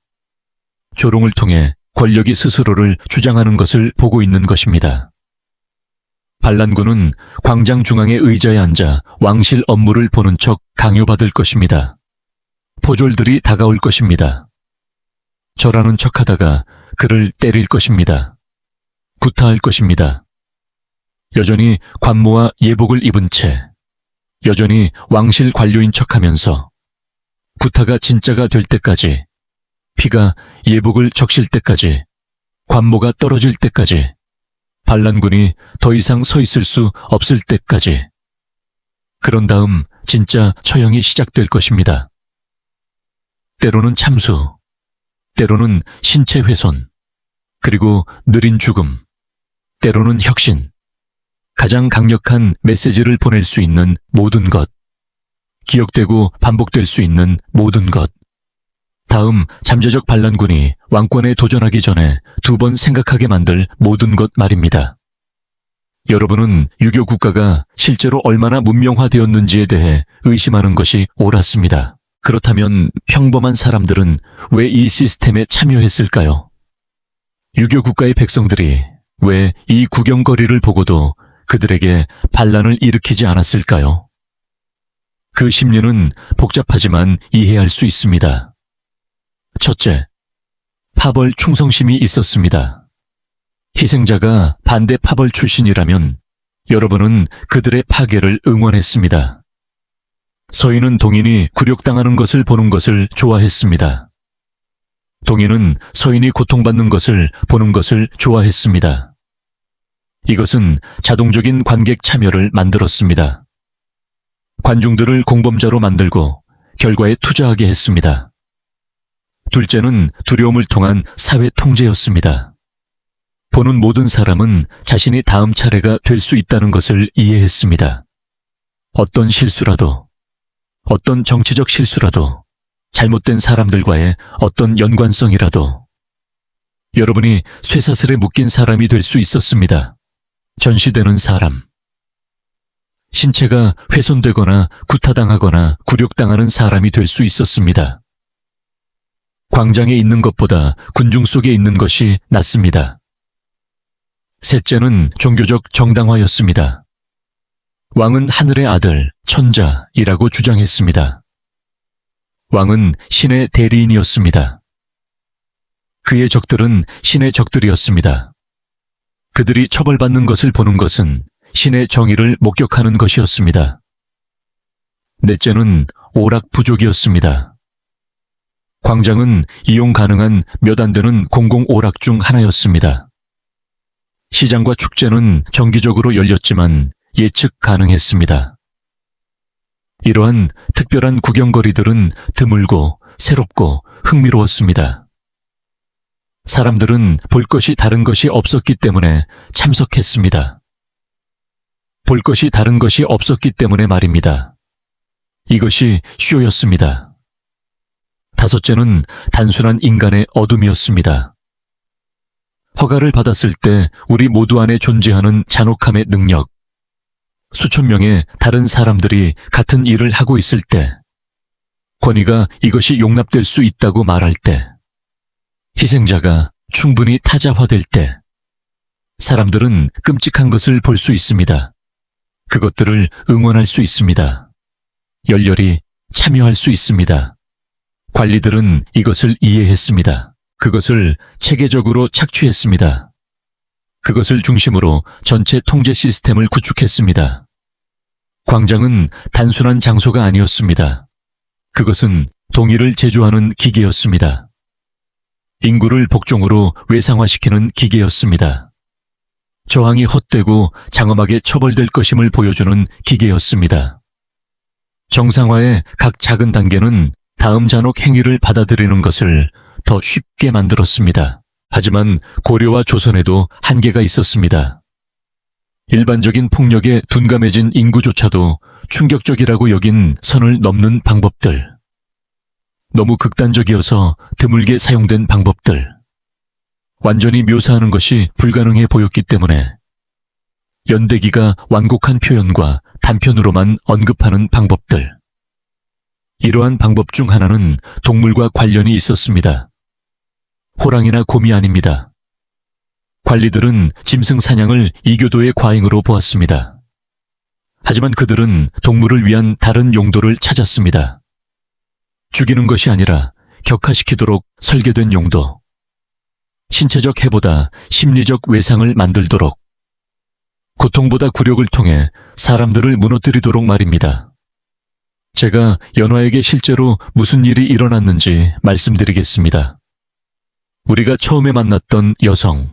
조롱을 통해 권력이 스스로를 주장하는 것을 보고 있는 것입니다. 반란군은 광장 중앙의 의자에 앉아 왕실 업무를 보는 척 강요받을 것입니다. 포졸들이 다가올 것입니다. 절하는 척하다가 그를 때릴 것입니다. 구타할 것입니다. 여전히 관모와 예복을 입은 채 여전히 왕실 관료인 척하면서 구타가 진짜가 될 때까지, 피가 예복을 적실 때까지, 관모가 떨어질 때까지, 반란군이 더 이상 서 있을 수 없을 때까지. 그런 다음 진짜 처형이 시작될 것입니다. 때로는 참수, 때로는 신체 훼손, 그리고 느린 죽음, 때로는 혁신, 가장 강력한 메시지를 보낼 수 있는 모든 것, 기억되고 반복될 수 있는 모든 것. 다음 잠재적 반란군이 왕권에 도전하기 전에 2번 생각하게 만들 모든 것 말입니다. 여러분은 유교 국가가 실제로 얼마나 문명화되었는지에 대해 의심하는 것이 옳았습니다. 그렇다면 평범한 사람들은 왜 이 시스템에 참여했을까요? 유교 국가의 백성들이 왜 이 구경거리를 보고도 그들에게 반란을 일으키지 않았을까요? 그 심리는 복잡하지만 이해할 수 있습니다. 첫째, 파벌 충성심이 있었습니다. 희생자가 반대 파벌 출신이라면 여러분은 그들의 파괴를 응원했습니다. 서인은 동인이 굴욕당하는 것을 보는 것을 좋아했습니다. 동인은 서인이 고통받는 것을 보는 것을 좋아했습니다. 이것은 자동적인 관객 참여를 만들었습니다. 관중들을 공범자로 만들고 결과에 투자하게 했습니다. 둘째는 두려움을 통한 사회 통제였습니다. 보는 모든 사람은 자신이 다음 차례가 될 수 있다는 것을 이해했습니다. 어떤 실수라도, 어떤 정치적 실수라도, 잘못된 사람들과의 어떤 연관성이라도 여러분이 쇠사슬에 묶인 사람이 될 수 있었습니다. 전시되는 사람. 신체가 훼손되거나 구타당하거나 굴욕당하는 사람이 될 수 있었습니다. 광장에 있는 것보다 군중 속에 있는 것이 낫습니다. 셋째는 종교적 정당화였습니다. 왕은 하늘의 아들, 천자이라고 주장했습니다. 왕은 신의 대리인이었습니다. 그의 적들은 신의 적들이었습니다. 그들이 처벌받는 것을 보는 것은 신의 정의를 목격하는 것이었습니다. 넷째는 오락 부족이었습니다. 광장은 이용 가능한 몇 안 되는 공공 오락 중 하나였습니다. 시장과 축제는 정기적으로 열렸지만 예측 가능했습니다. 이러한 특별한 구경거리들은 드물고 새롭고 흥미로웠습니다. 사람들은 볼 것이 다른 것이 없었기 때문에 참석했습니다. 볼 것이 다른 것이 없었기 때문에 말입니다. 이것이 쇼였습니다. 다섯째는 단순한 인간의 어둠이었습니다. 허가를 받았을 때 우리 모두 안에 존재하는 잔혹함의 능력, 수천 명의 다른 사람들이 같은 일을 하고 있을 때, 권위가 이것이 용납될 수 있다고 말할 때, 희생자가 충분히 타자화될 때, 사람들은 끔찍한 것을 볼 수 있습니다. 그것들을 응원할 수 있습니다. 열렬히 참여할 수 있습니다. 관리들은 이것을 이해했습니다. 그것을 체계적으로 착취했습니다. 그것을 중심으로 전체 통제 시스템을 구축했습니다. 광장은 단순한 장소가 아니었습니다. 그것은 동의를 제조하는 기계였습니다. 인구를 복종으로 외상화시키는 기계였습니다. 저항이 헛되고 장엄하게 처벌될 것임을 보여주는 기계였습니다. 정상화의 각 작은 단계는 다음 잔혹 행위를 받아들이는 것을 더 쉽게 만들었습니다. 하지만 고려와 조선에도 한계가 있었습니다. 일반적인 폭력에 둔감해진 인구조차도 충격적이라고 여긴 선을 넘는 방법들, 너무 극단적이어서 드물게 사용된 방법들, 완전히 묘사하는 것이 불가능해 보였기 때문에 연대기가 완곡한 표현과 단편으로만 언급하는 방법들, 이러한 방법 중 하나는 동물과 관련이 있었습니다. 호랑이나 곰이 아닙니다. 관리들은 짐승 사냥을 이교도의 과잉으로 보았습니다. 하지만 그들은 동물을 위한 다른 용도를 찾았습니다. 죽이는 것이 아니라 격화시키도록 설계된 용도. 신체적 해보다 심리적 외상을 만들도록, 고통보다 굴욕을 통해 사람들을 무너뜨리도록 말입니다. 제가 연화에게 실제로 무슨 일이 일어났는지 말씀드리겠습니다. 우리가 처음에 만났던 여성,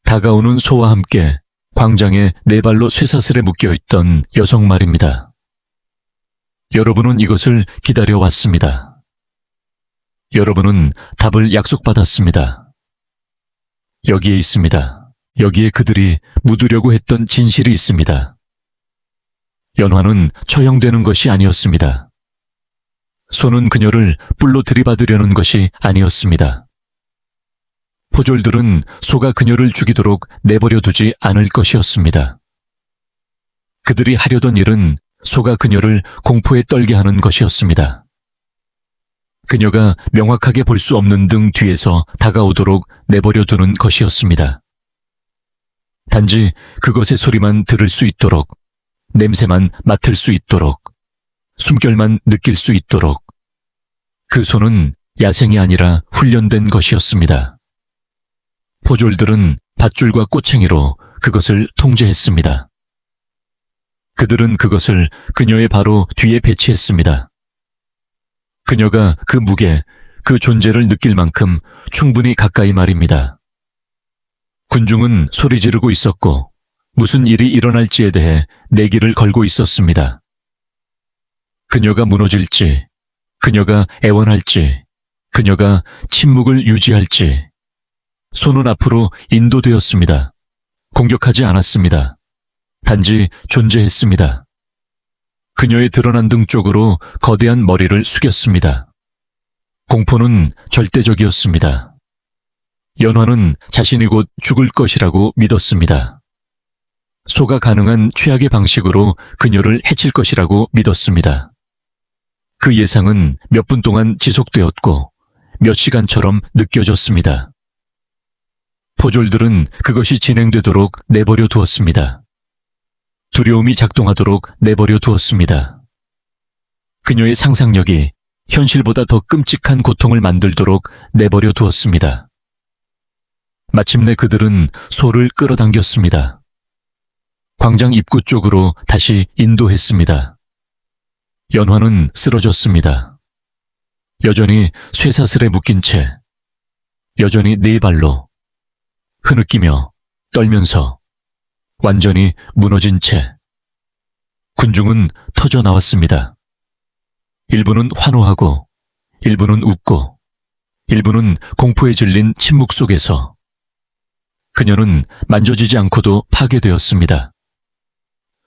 다가오는 소와 함께 광장에 네 발로 쇠사슬에 묶여있던 여성 말입니다. 여러분은 이것을 기다려왔습니다. 여러분은 답을 약속받았습니다. 여기에 있습니다. 여기에 그들이 묻으려고 했던 진실이 있습니다. 연화는 처형되는 것이 아니었습니다. 소는 그녀를 뿔로 들이받으려는 것이 아니었습니다. 포졸들은 소가 그녀를 죽이도록 내버려 두지 않을 것이었습니다. 그들이 하려던 일은 소가 그녀를 공포에 떨게 하는 것이었습니다. 그녀가 명확하게 볼 수 없는 등 뒤에서 다가오도록 내버려 두는 것이었습니다. 단지 그것의 소리만 들을 수 있도록, 냄새만 맡을 수 있도록, 숨결만 느낄 수 있도록. 그 소는 야생이 아니라 훈련된 것이었습니다. 포졸들은 밧줄과 꼬챙이로 그것을 통제했습니다. 그들은 그것을 그녀의 바로 뒤에 배치했습니다. 그녀가 그 무게, 그 존재를 느낄 만큼 충분히 가까이 말입니다. 군중은 소리 지르고 있었고 무슨 일이 일어날지에 대해 내기를 걸고 있었습니다. 그녀가 무너질지, 그녀가 애원할지, 그녀가 침묵을 유지할지. 소는 앞으로 인도되었습니다. 공격하지 않았습니다. 단지 존재했습니다. 그녀의 드러난 등 쪽으로 거대한 머리를 숙였습니다. 공포는 절대적이었습니다. 연화는 자신이 곧 죽을 것이라고 믿었습니다. 소가 가능한 최악의 방식으로 그녀를 해칠 것이라고 믿었습니다. 그 예상은 몇 분 동안 지속되었고 몇 시간처럼 느껴졌습니다. 포졸들은 그것이 진행되도록 내버려 두었습니다. 두려움이 작동하도록 내버려 두었습니다. 그녀의 상상력이 현실보다 더 끔찍한 고통을 만들도록 내버려 두었습니다. 마침내 그들은 소를 끌어당겼습니다. 광장 입구 쪽으로 다시 인도했습니다. 연화는 쓰러졌습니다. 여전히 쇠사슬에 묶인 채, 여전히 네 발로, 흐느끼며 떨면서 완전히 무너진 채. 군중은 터져 나왔습니다. 일부는 환호하고, 일부는 웃고, 일부는 공포에 질린 침묵 속에서. 그녀는 만져지지 않고도 파괴되었습니다.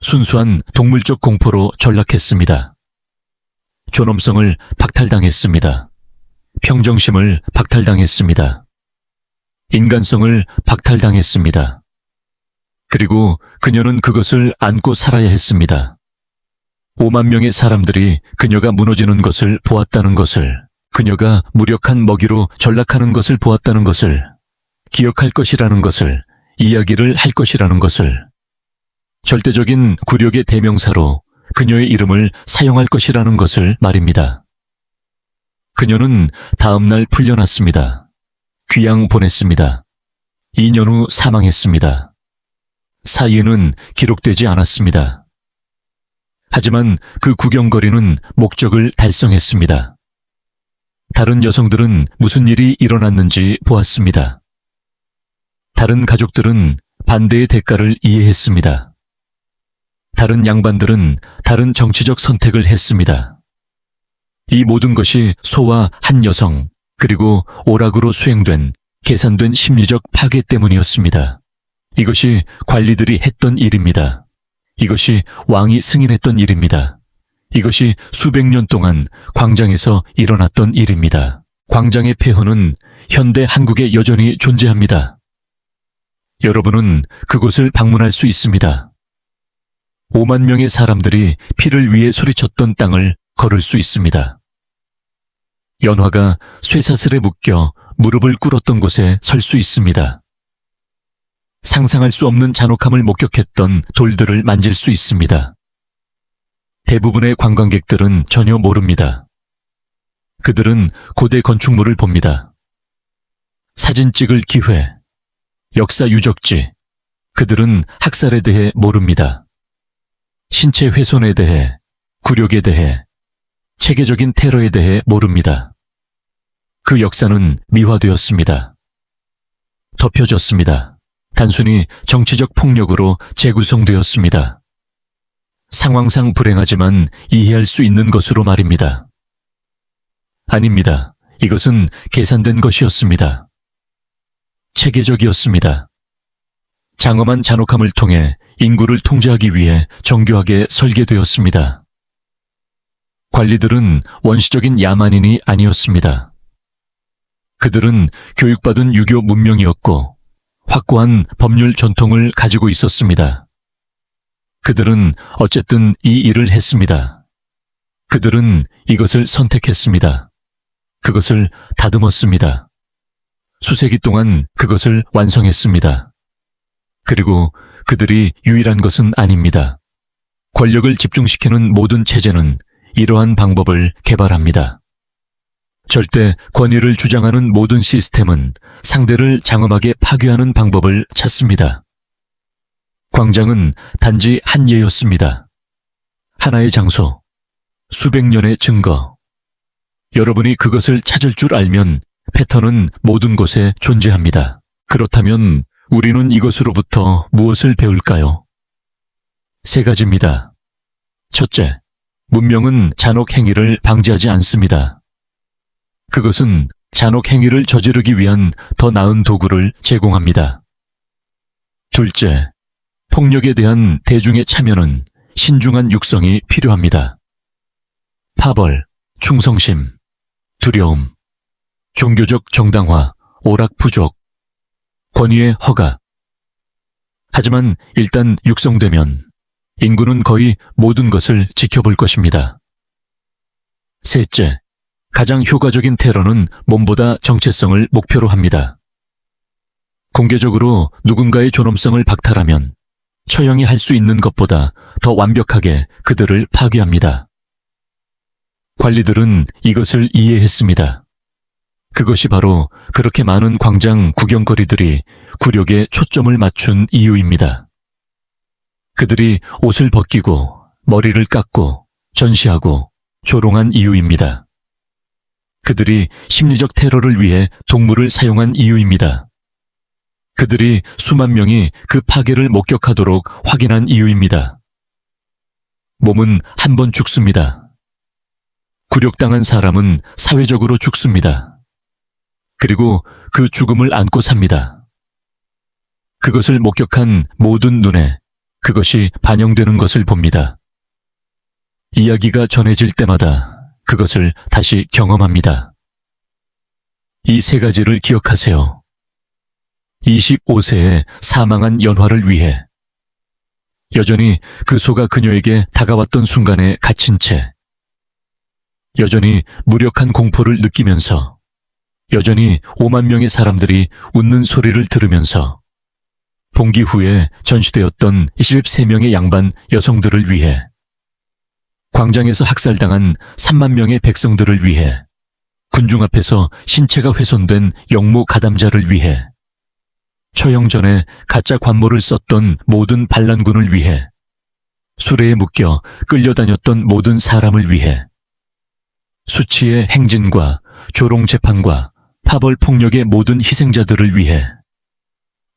순수한 동물적 공포로 전락했습니다. 존엄성을 박탈당했습니다. 평정심을 박탈당했습니다. 인간성을 박탈당했습니다. 그리고 그녀는 그것을 안고 살아야 했습니다. 5만 명의 사람들이 그녀가 무너지는 것을 보았다는 것을, 그녀가 무력한 먹이로 전락하는 것을 보았다는 것을, 기억할 것이라는 것을, 이야기를 할 것이라는 것을, 절대적인 굴욕의 대명사로 그녀의 이름을 사용할 것이라는 것을 말입니다. 그녀는 다음 날 풀려났습니다. 귀양 보냈습니다. 2년 후 사망했습니다. 사이에는 기록되지 않았습니다. 하지만 그 구경거리는 목적을 달성했습니다. 다른 여성들은 무슨 일이 일어났는지 보았습니다. 다른 가족들은 반대의 대가를 이해했습니다. 다른 양반들은 다른 정치적 선택을 했습니다. 이 모든 것이 소와 한 여성, 그리고 오락으로 수행된 계산된 심리적 파괴 때문이었습니다. 이것이 관리들이 했던 일입니다. 이것이 왕이 승인했던 일입니다. 이것이 수백 년 동안 광장에서 일어났던 일입니다. 광장의 폐허는 현대 한국에 여전히 존재합니다. 여러분은 그곳을 방문할 수 있습니다. 5만 명의 사람들이 피를 위해 소리쳤던 땅을 걸을 수 있습니다. 연화가 쇠사슬에 묶여 무릎을 꿇었던 곳에 설 수 있습니다. 상상할 수 없는 잔혹함을 목격했던 돌들을 만질 수 있습니다. 대부분의 관광객들은 전혀 모릅니다. 그들은 고대 건축물을 봅니다. 사진 찍을 기회, 역사 유적지, 그들은 학살에 대해 모릅니다. 신체 훼손에 대해, 굴욕에 대해, 체계적인 테러에 대해 모릅니다. 그 역사는 미화되었습니다. 덮여졌습니다. 단순히 정치적 폭력으로 재구성되었습니다. 상황상 불행하지만 이해할 수 있는 것으로 말입니다. 아닙니다. 이것은 계산된 것이었습니다. 체계적이었습니다. 장엄한 잔혹함을 통해 인구를 통제하기 위해 정교하게 설계되었습니다. 관리들은 원시적인 야만인이 아니었습니다. 그들은 교육받은 유교 문명이었고 확고한 법률 전통을 가지고 있었습니다. 그들은 어쨌든 이 일을 했습니다. 그들은 이것을 선택했습니다. 그것을 다듬었습니다. 수세기 동안 그것을 완성했습니다. 그리고 그들이 유일한 것은 아닙니다. 권력을 집중시키는 모든 체제는 이러한 방법을 개발합니다. 절대 권위를 주장하는 모든 시스템은 상대를 장엄하게 파괴하는 방법을 찾습니다. 광장은 단지 한 예였습니다. 하나의 장소, 수백 년의 증거. 여러분이 그것을 찾을 줄 알면 패턴은 모든 곳에 존재합니다. 그렇다면 우리는 이것으로부터 무엇을 배울까요? 세 가지입니다. 첫째, 문명은 잔혹 행위를 방지하지 않습니다. 그것은 잔혹 행위를 저지르기 위한 더 나은 도구를 제공합니다. 둘째, 폭력에 대한 대중의 참여는 신중한 육성이 필요합니다. 파벌, 충성심, 두려움, 종교적 정당화, 오락 부족, 권위의 허가. 하지만 일단 육성되면 인구는 거의 모든 것을 지켜볼 것입니다. 셋째, 가장 효과적인 테러는 몸보다 정체성을 목표로 합니다. 공개적으로 누군가의 존엄성을 박탈하면 처형이 할 수 있는 것보다 더 완벽하게 그들을 파괴합니다. 관리들은 이것을 이해했습니다. 그것이 바로 그렇게 많은 광장 구경거리들이 굴욕에 초점을 맞춘 이유입니다. 그들이 옷을 벗기고 머리를 깎고 전시하고 조롱한 이유입니다. 그들이 심리적 테러를 위해 동물을 사용한 이유입니다. 그들이 수만 명이 그 파괴를 목격하도록 확인한 이유입니다. 몸은 한 번 죽습니다. 굴욕당한 사람은 사회적으로 죽습니다. 그리고 그 죽음을 안고 삽니다. 그것을 목격한 모든 눈에 그것이 반영되는 것을 봅니다. 이야기가 전해질 때마다 그것을 다시 경험합니다. 이 세 가지를 기억하세요. 25세에 사망한 연화를 위해 여전히 그 소가 그녀에게 다가왔던 순간에 갇힌 채 여전히 무력한 공포를 느끼면서 여전히 5만 명의 사람들이 웃는 소리를 들으면서 봉기 후에 전시되었던 23명의 양반 여성들을 위해 광장에서 학살당한 3만 명의 백성들을 위해 군중 앞에서 신체가 훼손된 영모 가담자를 위해 처형 전에 가짜 관모를 썼던 모든 반란군을 위해 수레에 묶여 끌려다녔던 모든 사람을 위해 수치의 행진과 조롱 재판과 파벌 폭력의 모든 희생자들을 위해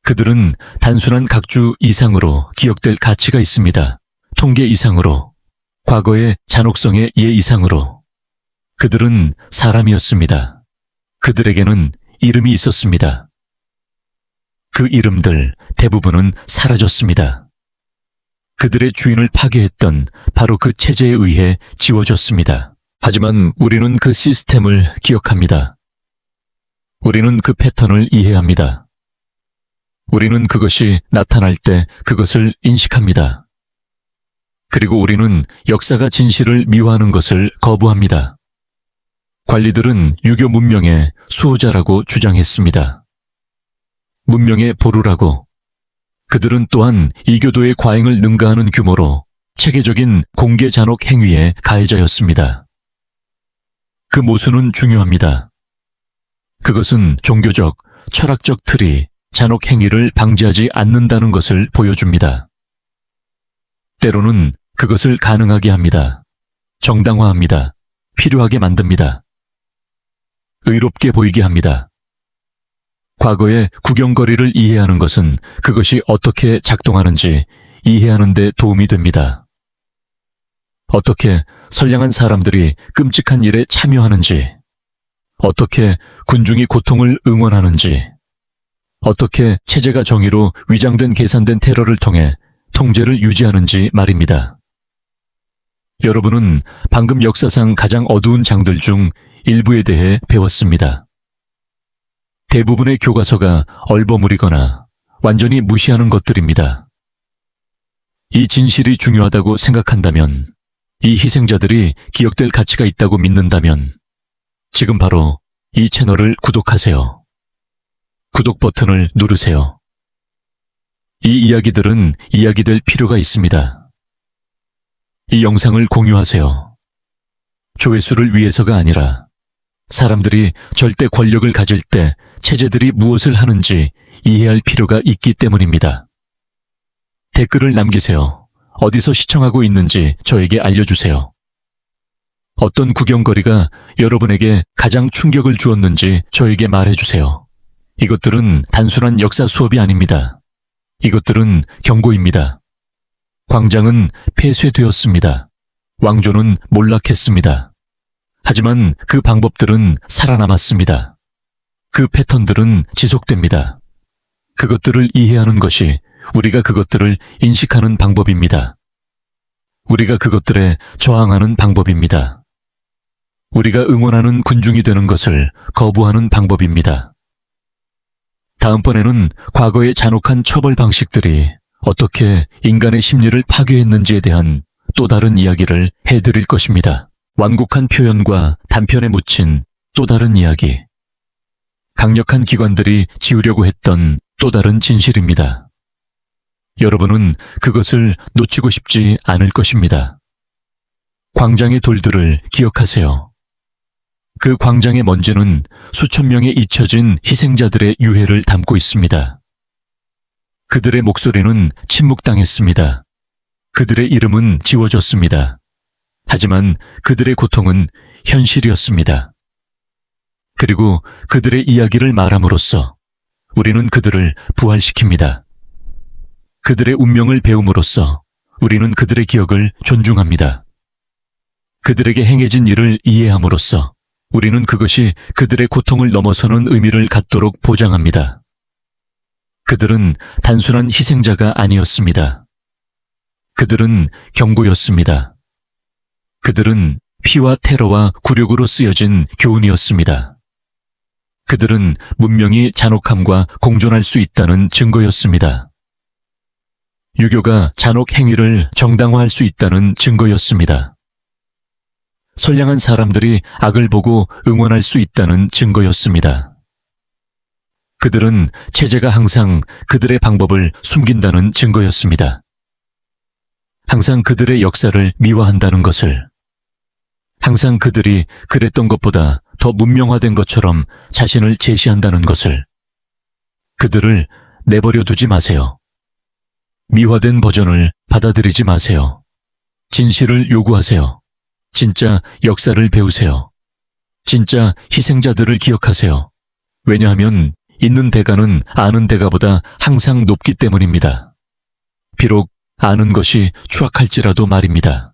그들은 단순한 각주 이상으로 기억될 가치가 있습니다. 통계 이상으로, 과거의 잔혹성의 예 이상으로. 그들은 사람이었습니다. 그들에게는 이름이 있었습니다. 그 이름들 대부분은 사라졌습니다. 그들의 주인을 파괴했던 바로 그 체제에 의해 지워졌습니다. 하지만 우리는 그 시스템을 기억합니다. 우리는 그 패턴을 이해합니다. 우리는 그것이 나타날 때 그것을 인식합니다. 그리고 우리는 역사가 진실을 미화하는 것을 거부합니다. 관리들은 유교 문명의 수호자라고 주장했습니다. 문명의 보루라고, 그들은 또한 이교도의 과잉을 능가하는 규모로 체계적인 공개 잔혹 행위의 가해자였습니다. 그 모순은 중요합니다. 그것은 종교적, 철학적 틀이 잔혹 행위를 방지하지 않는다는 것을 보여줍니다. 때로는 그것을 가능하게 합니다. 정당화합니다. 필요하게 만듭니다. 의롭게 보이게 합니다. 과거의 구경거리를 이해하는 것은 그것이 어떻게 작동하는지 이해하는 데 도움이 됩니다. 어떻게 선량한 사람들이 끔찍한 일에 참여하는지, 어떻게 군중이 고통을 응원하는지, 어떻게 체제가 정의로 위장된 계산된 테러를 통해 통제를 유지하는지 말입니다. 여러분은 방금 역사상 가장 어두운 장들 중 일부에 대해 배웠습니다. 대부분의 교과서가 얼버무리거나 완전히 무시하는 것들입니다. 이 진실이 중요하다고 생각한다면, 이 희생자들이 기억될 가치가 있다고 믿는다면, 지금 바로 이 채널을 구독하세요. 구독 버튼을 누르세요. 이 이야기들은 이야기될 필요가 있습니다. 이 영상을 공유하세요. 조회수를 위해서가 아니라 사람들이 절대 권력을 가질 때 체제들이 무엇을 하는지 이해할 필요가 있기 때문입니다. 댓글을 남기세요. 어디서 시청하고 있는지 저에게 알려주세요. 어떤 구경거리가 여러분에게 가장 충격을 주었는지 저에게 말해주세요. 이것들은 단순한 역사 수업이 아닙니다. 이것들은 경고입니다. 광장은 폐쇄되었습니다. 왕조는 몰락했습니다. 하지만 그 방법들은 살아남았습니다. 그 패턴들은 지속됩니다. 그것들을 이해하는 것이 우리가 그것들을 인식하는 방법입니다. 우리가 그것들에 저항하는 방법입니다. 우리가 응원하는 군중이 되는 것을 거부하는 방법입니다. 다음번에는 과거의 잔혹한 처벌 방식들이 어떻게 인간의 심리를 파괴했는지에 대한 또 다른 이야기를 해드릴 것입니다. 완곡한 표현과 단편에 묻힌 또 다른 이야기. 강력한 기관들이 지우려고 했던 또 다른 진실입니다. 여러분은 그것을 놓치고 싶지 않을 것입니다. 광장의 돌들을 기억하세요. 그 광장의 먼지는 수천 명의 잊혀진 희생자들의 유해를 담고 있습니다. 그들의 목소리는 침묵당했습니다. 그들의 이름은 지워졌습니다. 하지만 그들의 고통은 현실이었습니다. 그리고 그들의 이야기를 말함으로써 우리는 그들을 부활시킵니다. 그들의 운명을 배움으로써 우리는 그들의 기억을 존중합니다. 그들에게 행해진 일을 이해함으로써 우리는 그것이 그들의 고통을 넘어서는 의미를 갖도록 보장합니다. 그들은 단순한 희생자가 아니었습니다. 그들은 경고였습니다. 그들은 피와 테러와 굴욕으로 쓰여진 교훈이었습니다. 그들은 문명이 잔혹함과 공존할 수 있다는 증거였습니다. 유교가 잔혹 행위를 정당화할 수 있다는 증거였습니다. 선량한 사람들이 악을 보고 응원할 수 있다는 증거였습니다. 그들은 체제가 항상 그들의 방법을 숨긴다는 증거였습니다. 항상 그들의 역사를 미화한다는 것을, 항상 그들이 그랬던 것보다 더 문명화된 것처럼 자신을 제시한다는 것을, 그들을 내버려 두지 마세요. 미화된 버전을 받아들이지 마세요. 진실을 요구하세요. 진짜 역사를 배우세요. 진짜 희생자들을 기억하세요. 왜냐하면 있는 대가는 아는 대가보다 항상 높기 때문입니다. 비록 아는 것이 추악할지라도 말입니다.